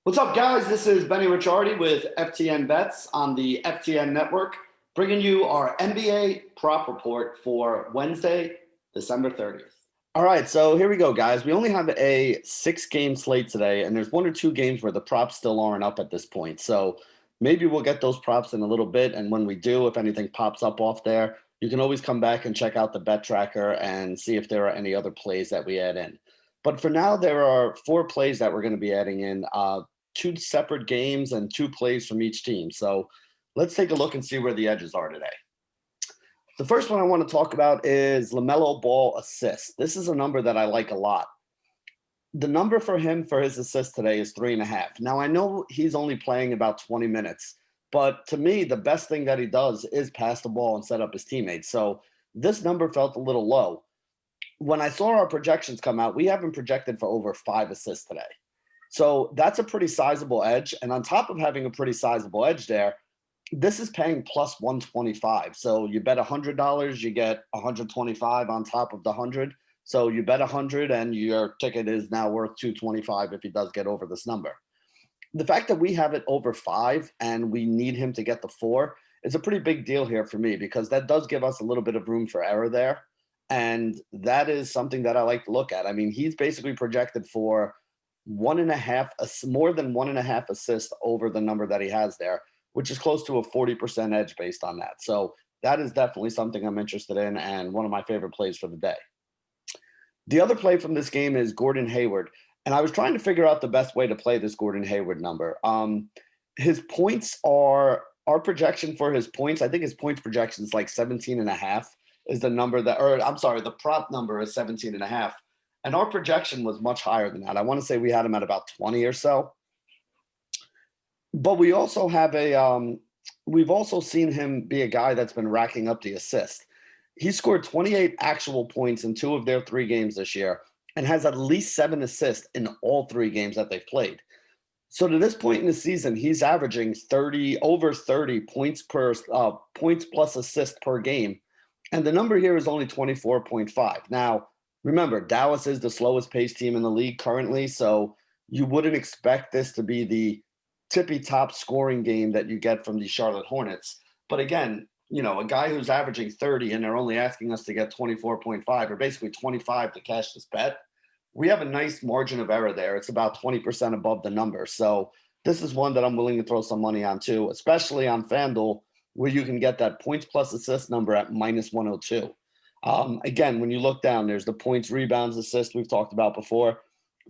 What's up, guys? This is Benny Ricciardi with FTN Bets on the FTN Network, bringing you our NBA prop report for Wednesday, December 30th. All right, so here we go, guys. We only have a 6-game slate today, and there's 1 or 2 games where the props still aren't up at this point. So maybe we'll get those props in a little bit, and when we do, if anything pops up off there, you can always come back and check out the bet tracker and see if there are any other plays that we add in. But for now, there are 4 plays that we're going to be adding in. 2 separate games and 2 plays from each team. So let's take a look and see where the edges are today. The first one I want to talk about is LaMelo Ball assists. This is a number that I like a lot. The number for him for his assist today is 3.5. Now, I know he's only playing about 20 minutes, but to me, the best thing that he does is pass the ball and set up his teammates. So this number felt a little low. When I saw our projections come out, we have him projected for over 5 assists today. So that's a pretty sizable edge. And on top of having a pretty sizable edge there, this is paying plus 125. So you bet $100, you get 125 on top of the 100. So you bet 100 and your ticket is now worth 225 if he does get over this number. The fact that we have it over 5 and we need him to get the 4 is a pretty big deal here for me, because that does give us a little bit of room for error there. And that is something that I like to look at. I mean, he's basically projected for more than 1.5 assists over the number that he has there, which is close to a 40% edge based on that. So that is definitely something I'm interested in and one of my favorite plays for the day. The other play from this game is Gordon Hayward. And I was trying to figure out the best way to play this Gordon Hayward number. His points are, our projection for his points, I think his points projection is like 17.5 is the number that, or I'm sorry, the prop number is 17.5. And our projection was much higher than that. I want to say we had him at about 20 or so. But we also have we've also seen him be a guy that's been racking up the assist. He scored 28 actual points in 2 of their 3 games this year and has at least 7 assists in all 3 games that they've played. So to this point in the season, he's averaging over 30 points plus assist per game. And the number here is only 24.5. Now, remember, Dallas is the slowest paced team in the league currently, so you wouldn't expect this to be the tippy-top scoring game that you get from the Charlotte Hornets. But again, you know, a guy who's averaging 30 and they're only asking us to get 24.5 or basically 25 to cash this bet, we have a nice margin of error there. It's about 20% above the number. So this is one that I'm willing to throw some money on too, especially on FanDuel, where you can get that points plus assist number at minus 102. Again, when you look down, there's the points, rebounds, assists we've talked about before.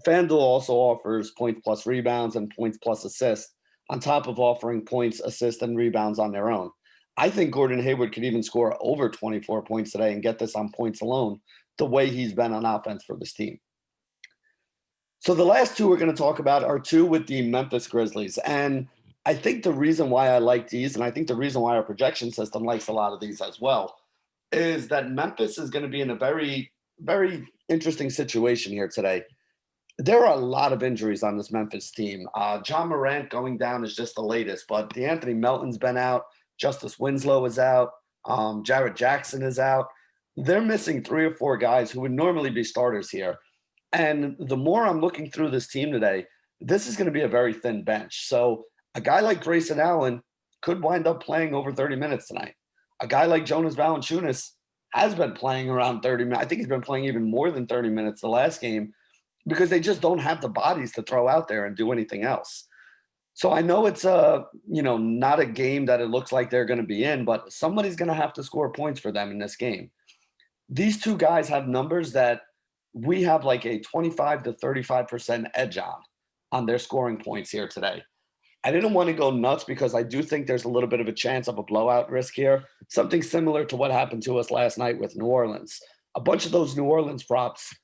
FanDuel also offers points plus rebounds and points plus assists on top of offering points, assists, and rebounds on their own. I think Gordon Hayward could even score over 24 points today and get this on points alone, the way he's been on offense for this team. So the last 2 we're going to talk about are 2 with the Memphis Grizzlies. And I think the reason why I like these, and I think the reason why our projection system likes a lot of these as well, is that Memphis is going to be in a very, very interesting situation here today. There are a lot of injuries on this Memphis team. John Morant going down is just the latest, but DeAnthony Melton's been out. Justice Winslow is out. Jarrett Jackson is out. They're missing 3 or 4 guys who would normally be starters here. And the more I'm looking through this team today, this is going to be a very thin bench. So a guy like Grayson Allen could wind up playing over 30 minutes tonight. A guy like Jonas Valanciunas has been playing around 30 minutes. I think he's been playing even more than 30 minutes the last game because they just don't have the bodies to throw out there and do anything else. So I know it's not a game that it looks like they're going to be in, but somebody's going to have to score points for them in this game. These 2 guys have numbers that we have like a 25 to 35% edge on their scoring points here today. I didn't want to go nuts because I do think there's a little bit of a chance of a blowout risk here, something similar to what happened to us last night with New Orleans. A bunch of those New Orleans props,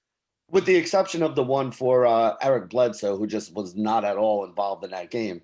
with the exception of the one for Eric Bledsoe, who just was not at all involved in that game.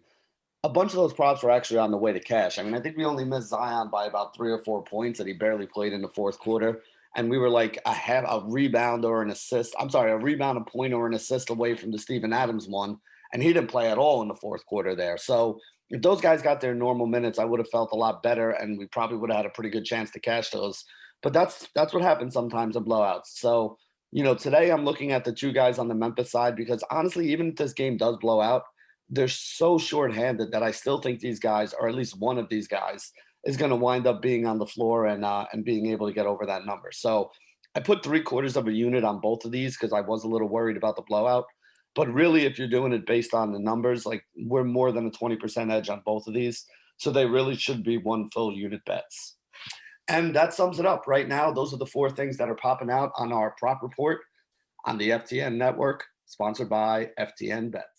A bunch of those props were actually on the way to cash. I mean, I think we only missed Zion by about 3 or 4 points, and he barely played in the 4th quarter. And we were like a rebound or an assist. I'm sorry, a rebound, a point, or an assist away from the Steven Adams one. And he didn't play at all in the 4th quarter there. So if those guys got their normal minutes, I would have felt a lot better, and we probably would have had a pretty good chance to cash those. But that's what happens sometimes in blowouts. So, today I'm looking at the 2 guys on the Memphis side because honestly, even if this game does blow out, they're so shorthanded that I still think these guys, or at least one of these guys, is going to wind up being on the floor and being able to get over that number. So I put 3/4 of a unit on both of these because I was a little worried about the blowout. But really, if you're doing it based on the numbers, like we're more than a 20% edge on both of these. So they really should be one full unit bets. And that sums it up right now. Those are the four things that are popping out on our prop report on the FTN network, sponsored by FTN Bet.